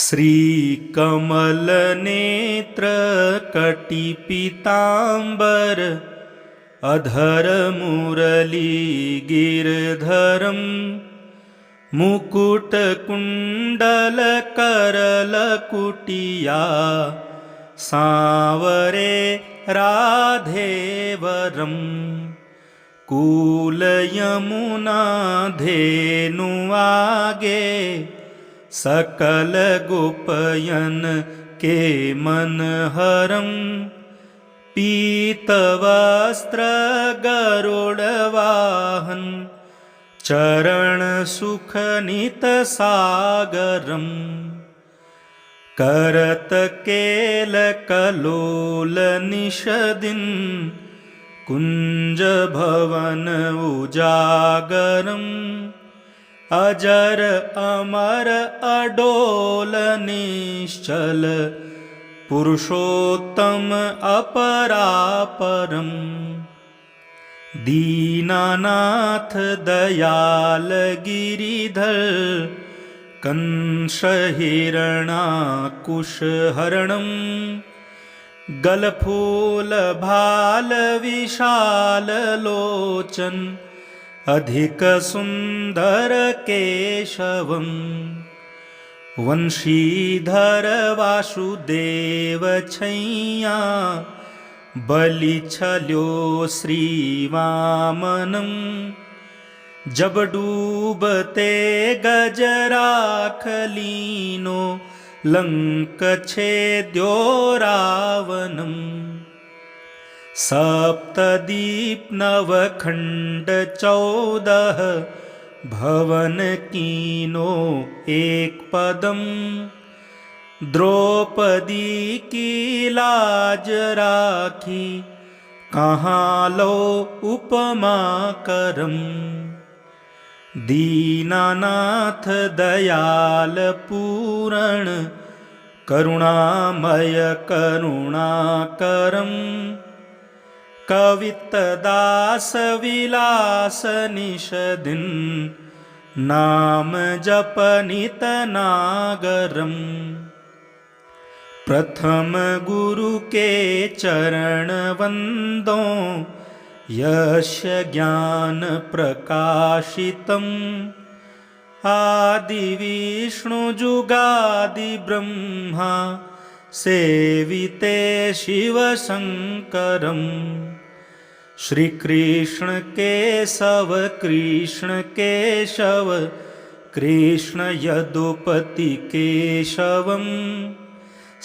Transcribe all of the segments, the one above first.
श्रीकमलनेत्र कटिपीताम्बर अधर मुरलीगिरधरं मुकुटकुण्डलकरलकुटिया सांवरे राधेवरम् कूलयमुना धेनुआगे सकल गोपयन के मनहरं पीतवस्त्र गरुडवाहन चरण सुखनित सागरम् करत केल कलोल निषदिन कुंज भवन उजागरम् अजर अमर अडोल निश्चल पुरुषोत्तम अपरापरम् दीनानाथ दयाल गिरिधर कंस हिरणाकुशहरणं गलफूल भाल विशाल लोचन अधिक सुंदर केशवम् वंशीधर वासुदेव छैया बलि छल्यो श्रीवामनं जब डूबते गजराखलीनो लंक छेद्यो रावणम् सप्तदीप नवखंड 14 भवन कीनो एक पदम द्रौपदी की लाज राखी कहाँ लो उपमा करम दीनानाथ दयाल पूरण करुणामय करुणाकरम् कवितदास विलास निषदिन नाम जपनित नागरम् प्रथम गुरु के चरण वंदो यस्य ज्ञान प्रकाशितम् आदि विष्णु जुगादि ब्रह्मा सेविते शिव शंकरम् श्री कृष्ण केशव कृष्ण केशव कृष्ण यदुपति केशवम्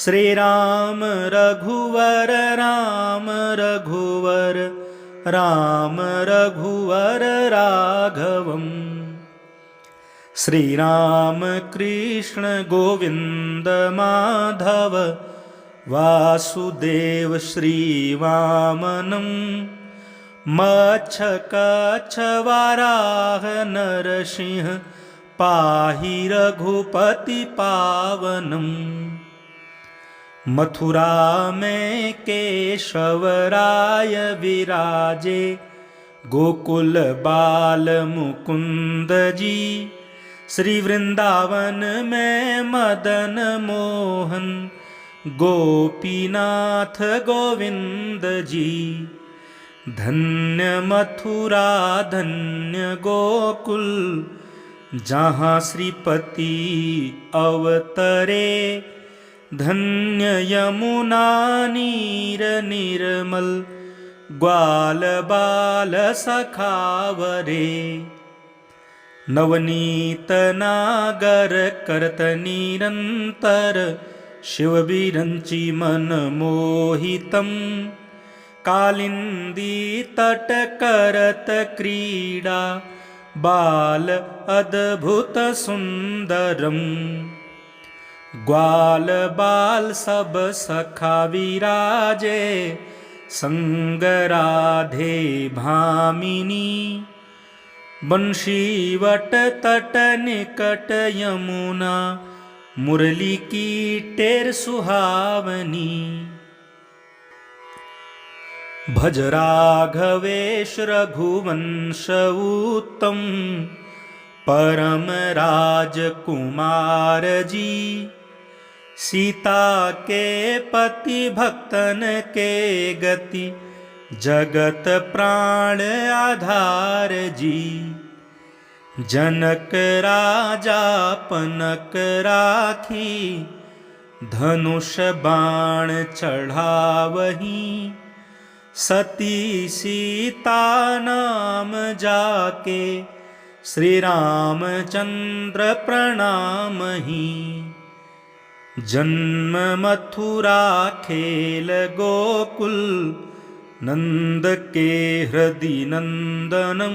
श्री राम रघुवर राम रघुवर राम रघुवर राघवम् श्री राम कृष्ण गोविंद माधव वासुदेव श्रीवामनम् मच्छ कच्छ वाराह नरसिंह पाहि रघुपति पावनम् मथुरा में केशव राय विराजे गोकुल बाल मुकुंद जी श्री वृंदावन में मदन मोहन गोपीनाथ गोविंद जी धन्य मथुरा धन्य गोकुल जहाँ श्रीपति अवतरे धन्य यमुना नीर निर्मल ग्वाल बाल सखावरे नवनीत नागर करत निरंतर शिव बिरंची मन मोहितम् कालिंदी तट करत क्रीडा बाल अद्भुत सुंदरम् ग्वाल बाल सब सखा विराजे संग राधे भामिनी बंशीवट तट निकट यमुना मुरली की टेर सुहावनी भज राघवेश रघुवंश उत्तम परम राजकुमार जी सीता के पति भक्तन के गति, जगत प्राण आधार जी। जनक राजा पनक राखी, धनुष बाण चढ़ावही। सती सीता नाम जाके, श्री रामचंद्र प्रणामहि। जन्म मथुरा खेल गोकुल, नंद के हृदय नंदनम।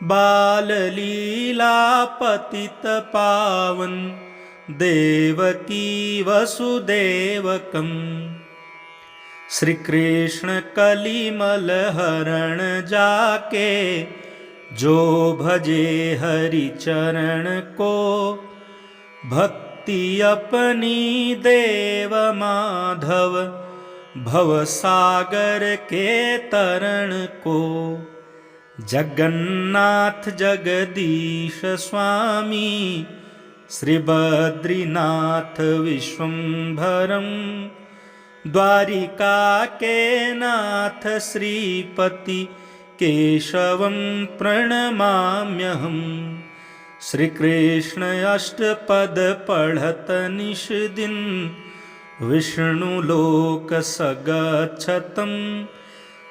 बाल लीला पतित पावन, देवकी वसुदेवकम्। श्री कृष्ण कलिमल हरण जाके, जो भजे हरि चरण को। भक्ति अपनी देव माधव, भव सागर के तरण को। जगन्नाथ जगदीश स्वामी, श्री बद्रीनाथ विश्वम्भरम। द्वारिका के नाथ श्रीपति, केशवं प्रणमाम्यहम्। श्री कृष्ण अष्टपद पढ़त निश दिन, विष्णु लोक सगच्छतम्।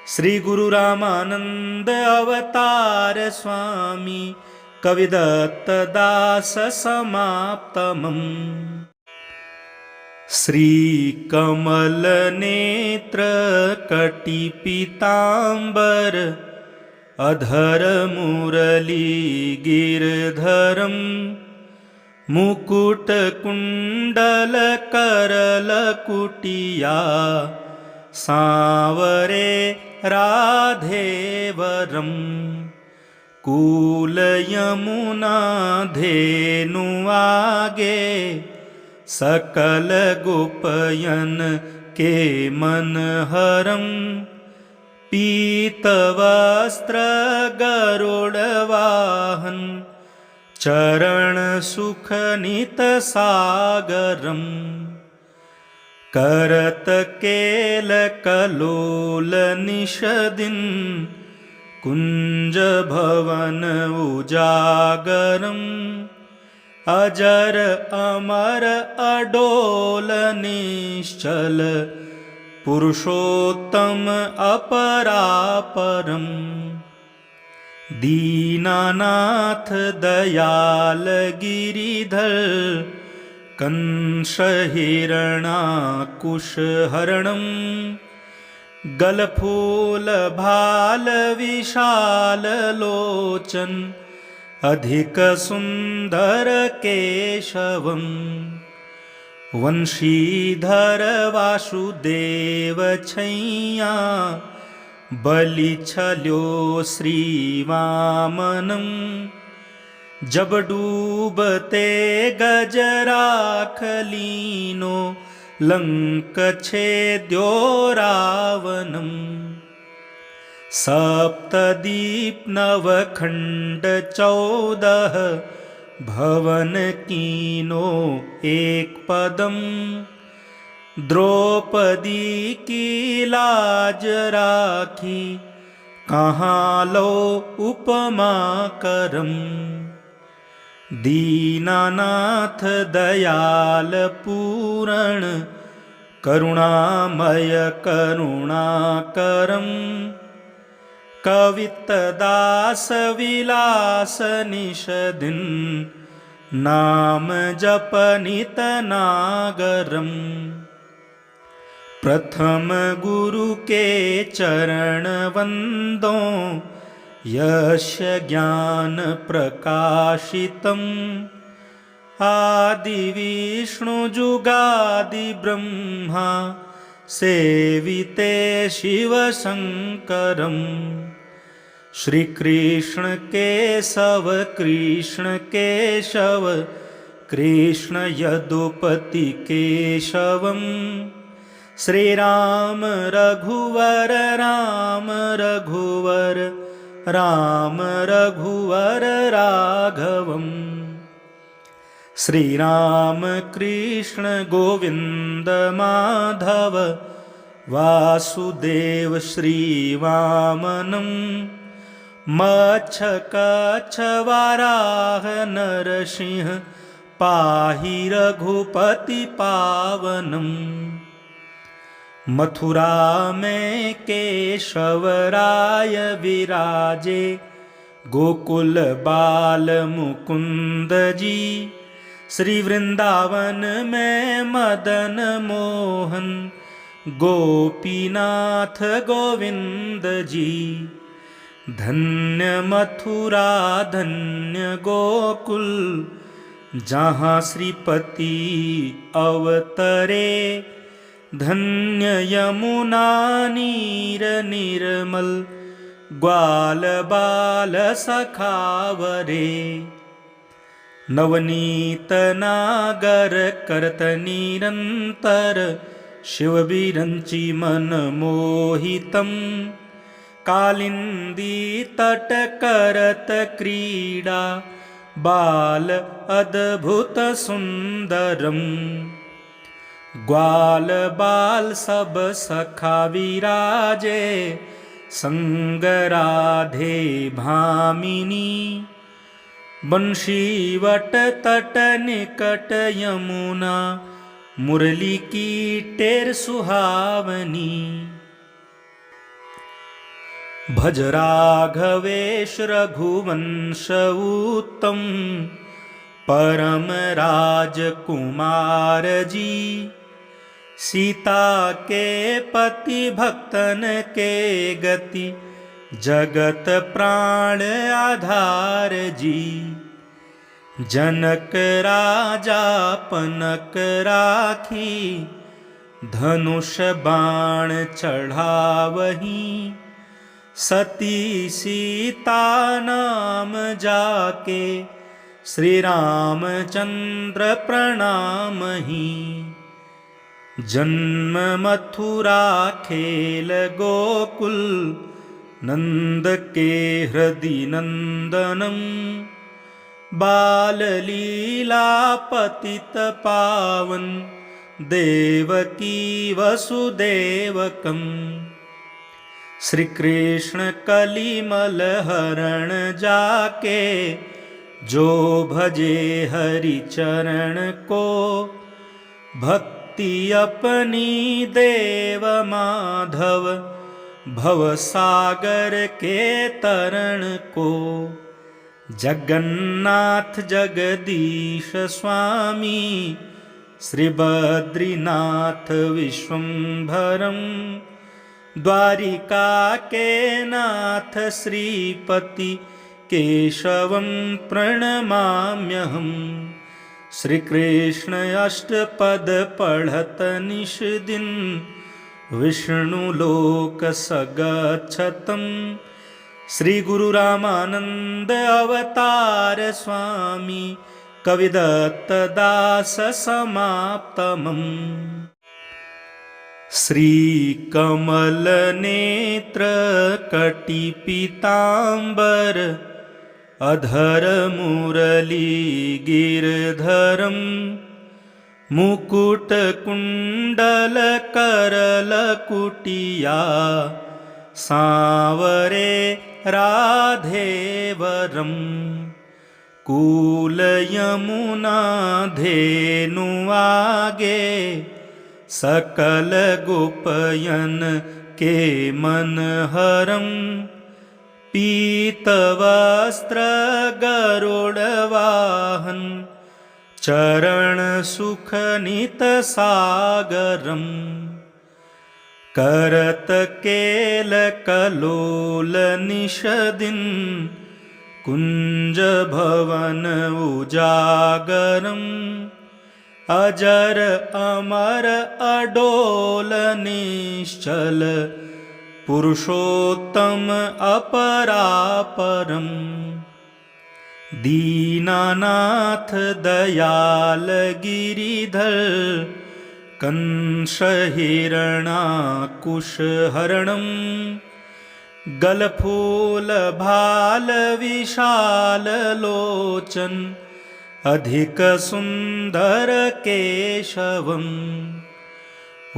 श्री गुरु रामानंद अवतार स्वामी, कविदत्त दास समाप्तमम्। श्री कमल नेत्र कटि पीतांबर, अधर मुरली गिरधरम। मुकुट कुंडल करल कुटिया, सांवरे राधेवरम। कूल यमुना धेनु आगे, सकल गोपयन के मन हरम। पीत वस्त्र गरुड़ वाहन, चरण सुख नित सागरम। करत केल कलोल निषदिन, कुंज भवन उजागरम। अजर अमर अडोल निश्चल, पुरुषोत्तम अपरापरम। दीनानाथ दयाल गिरिधर, कंस हिरणाकुश हरणम। गलफूल भाल विशाल लोचन, अधिक सुंदर केशवम। वंशीधर वासुदेव छैया, बलि छल्यो श्री वामनम। जब डूबते गजराख लीनो, लंक छेद्यो रावणम। सप्तदीप नवखंड 14, भवन कीनो एक पदम। द्रौपदी की लाज राखी, कहाँ लो उपमा करम। दीनानाथ दयाल पूरण, करुणामय करुणाकरम। कवित दास विलास निषदिन, नाम जपनित नागरम। प्रथम गुरु के चरण वंदो, यस्य ज्ञान प्रकाशितम। आदि विष्णु जुगादि ब्रह्मा, सेविते शिव शंकरम। श्री कृष्ण केशव कृष्ण केशव, कृष्ण यदुपति केशवम। श्री राम रघुवर राम रघुवर, राम रघुवर राघवम। श्रीराम कृष्ण गोविन्द माधव वासुदेव श्रीवामनं मच्छकच्छ वाराह नरसिंह पाहि रघुपति पावनम्। मथुरा में केशव राय विराजे गोकुल बाल मुकुंद जी। श्री वृंदावन में मदन मोहन गोपीनाथ गोविंद जी। धन्य मथुरा धन्य गोकुल जहाँ श्रीपति अवतरे। धन्य यमुना नीर निर्मल ग्वाल बाल सखावरे। नवनीत नागर करत निरंतर शिव बिरंची मन मोहितम्। कालिंदी तट करत क्रीडा बाल अद्भुत सुंदरम्। ग्वाल बाल सब सखा विराजे संग राधे भामिनी। बंशीवट तट निकट यमुना मुरली की टेर सुहावनी। भज राघवेश रघुवंश उत्तम परम राजकुमार जी। सीता के पति भक्तन के गति जगत प्राण आधार जी। जनक राजा पनक राखी धनुष बाण चढ़ावही। सती सीता नाम जाके श्री रामचंद्र प्रणामहि। जन्म मथुरा खेल गोकुल नंद के हृदय नंदनम। बाल लीला पतित पावन देवकी वसुदेवकम्। श्री कृष्ण कलिमल हरण जाके जो भजे हरि चरण को। भक्ति अपनी देव माधव भव सागर के तरण को। जगन्नाथ जगदीश स्वामी श्री बद्रीनाथ विश्वम्भरम्। द्वारिका के नाथ श्रीपति केशवं प्रणमाम्यहम्। श्री कृष्ण अष्टपद पढ़त निश दिन विष्णु लोक सगच्छतम्। श्री गुरु रामानंद अवतार स्वामी कविदत्त दास समाप्तमम्। श्री कमल नेत्र कटि पीतांबर अधर मुरली गिरधरम्। मुकुट कुंडल करल कुटिया सांवरे राधेवरम्। कूल यमुना धेनु आगे सकल गोपयन के मन हरम्। पीत वस्त्र गरुड़ वाहन चरण सुख नित सागरम्। करत केल कलोल निषदिन कुंज भवन उजागरम्। अजर अमर अडोल निश्चल पुरुषोत्तम अपरापरम्। दीनानाथ दयाल गिरिधर कंस हिरणाकुश हरणम्। गलफूल भाल विशाल लोचन अधिक सुंदर केशवम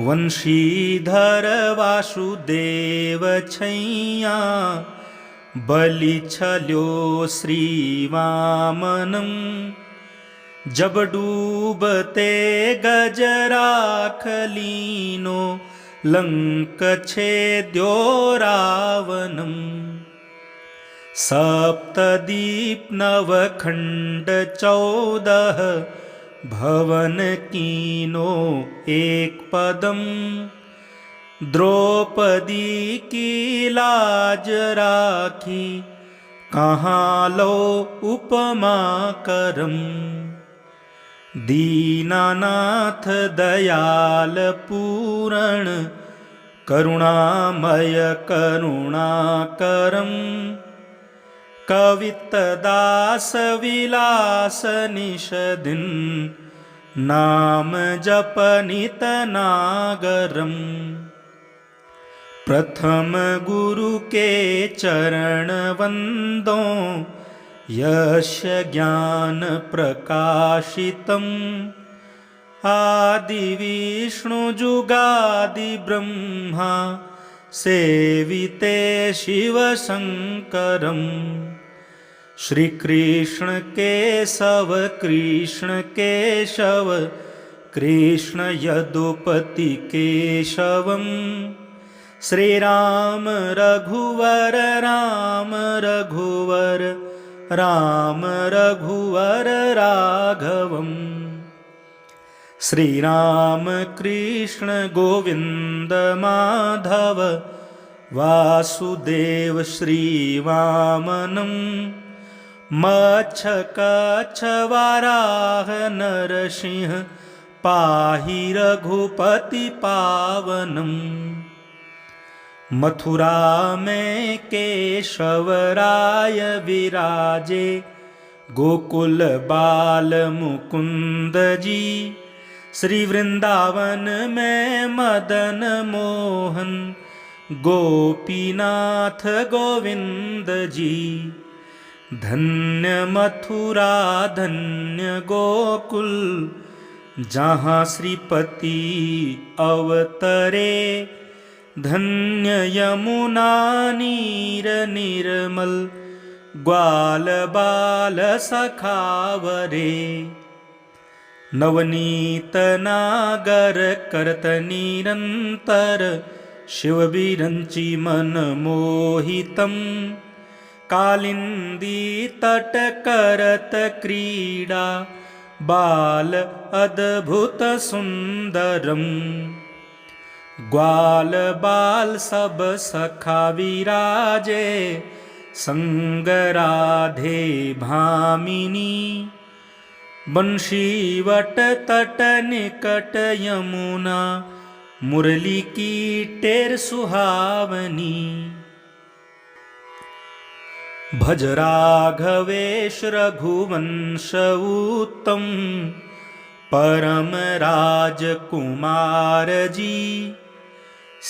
वंशीधर वासुदेव छैया बलि छल्यो श्री वामनम जब डूबते गजराख लीनो लंक छेद्यो रावणम सप्तदीप नवखंड 14 भवन कीनो एक पदम द्रौपदी की लाज राखी कहाँ लो उपमा करम दीनानाथ दयाल पूरण करुणामय करुणाकरम कवितदास विलास निषदिन नाम जपनित नागरम प्रथम गुरु के चरण वंदो यस्य ज्ञान प्रकाशितम आदि विष्णु जुगादि ब्रह्मा सेविते शिव शंकरम श्री कृष्ण केशव कृष्ण केशव कृष्ण यदुपति केशवम श्री राम रघुवर राम रघुवर राम रघुवर राघवम श्री राम कृष्ण गोविंद माधव वासुदेव श्री वामनम मच्छ कच्छ वाराह नरसिंह पाहि रघुपति पावनम मथुरा में केशवराय विराजे गोकुल बाल मुकुंद जी श्री वृंदावन में मदन मोहन गोपीनाथ गोविंद जी धन्य मथुरा धन्य गोकुल जहाँ श्रीपति अवतरे धन्य यमुना नीर निर्मल ग्वाल बाल सखावरे नवनीत नागर करत निरंतर शिव बिरंची मन मोहितम कालिंदी तट करत क्रीडा बाल अद्भुत सुंदरम ग्वाल बाल सब सखा विराजे संग राधे भामिनी बंशीवट तट निकट यमुना मुरली की टेर सुहावनी भज राघवेश रघुवंश उत्तम परम राजकुमार जी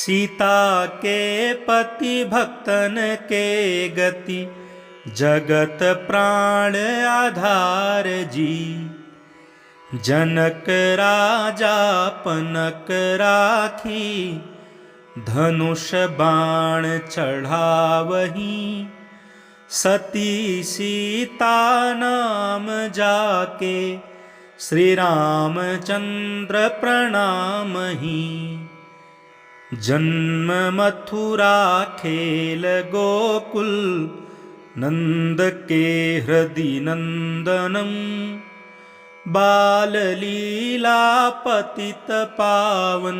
सीता के पति भक्तन के गति जगत प्राण आधार जी जनक राजा पनक राखी धनुष बाण चढ़ावही सती सीता नाम जाके श्री रामचंद्र प्रणामहि जन्म मथुरा खेल गोकुल नंद के हृदय नंदनम बाल लीला पतित पावन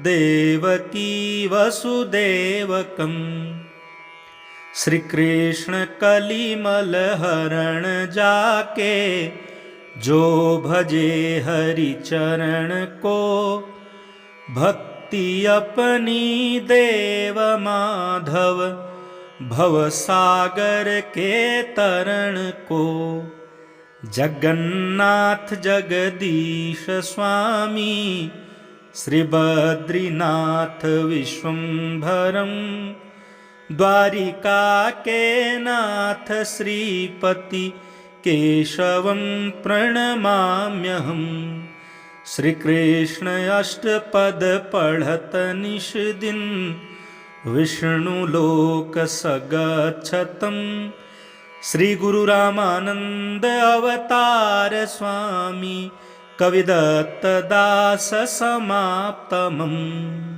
देवकी वसुदेवकम श्री कृष्ण कलिमल हरण जाके जो भजे हरि चरण को भक्ति अपनी देव माधव भव सागर के तरण को जगन्नाथ जगदीश स्वामी श्री बद्रीनाथ विश्वम्भरम द्वारिका के नाथ श्रीपति केशवं प्रणमाम्यहम्। श्रीकृष्ण अष्टपद पढ़त निश दिन, विष्णुलोक सगच्छतं। श्री गुरु रामानंद अवतार स्वामी, कविदत्त दास समाप्तमम्।